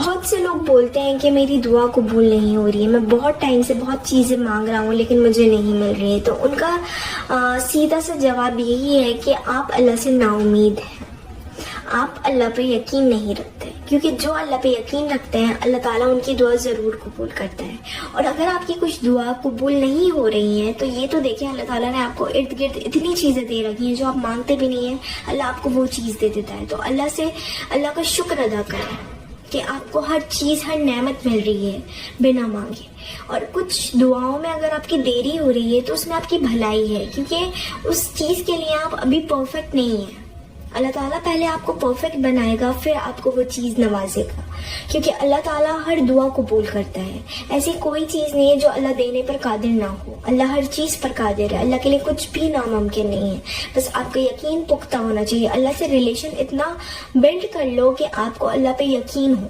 بہت سے لوگ بولتے ہیں کہ میری دعا قبول نہیں ہو رہی ہے، میں بہت ٹائم سے بہت چیزیں مانگ رہا ہوں لیکن مجھے نہیں مل رہی ہے. تو ان کا سیدھا سا جواب یہی ہے کہ آپ اللہ سے نا امید ہیں، آپ اللہ پہ یقین نہیں رکھتے. کیونکہ جو اللہ پہ یقین رکھتے ہیں اللہ تعالیٰ ان کی دعا ضرور قبول کرتا ہے. اور اگر آپ کی کچھ دعا قبول نہیں ہو رہی ہیں تو یہ تو دیکھیں اللہ تعالیٰ نے آپ کو ارد گرد اتنی چیزیں دے رکھی ہیں جو آپ مانگتے بھی نہیں ہیں، اللہ آپ کو وہ چیز دے دیتا ہے. تو اللہ کا شکر ادا کریں کہ آپ کو ہر چیز، ہر نعمت مل رہی ہے بنا مانگے. اور کچھ دعاؤں میں اگر آپ کی دیری ہو رہی ہے تو اس میں آپ کی بھلائی ہے، کیونکہ اس چیز کے لیے آپ ابھی پرفیکٹ نہیں ہیں. اللہ تعالیٰ پہلے آپ کو پرفیکٹ بنائے گا، پھر آپ کو وہ چیز نوازے گا، کیونکہ اللہ تعالیٰ ہر دعا قبول کرتا ہے. ایسی کوئی چیز نہیں ہے جو اللہ دینے پر قادر نہ ہو، اللہ ہر چیز پر قادر ہے، اللہ کے لیے کچھ بھی ناممکن نہیں ہے. بس آپ کا یقین پختہ ہونا چاہیے، اللہ سے ریلیشن اتنا بلڈ کر لو کہ آپ کو اللہ پہ یقین ہو.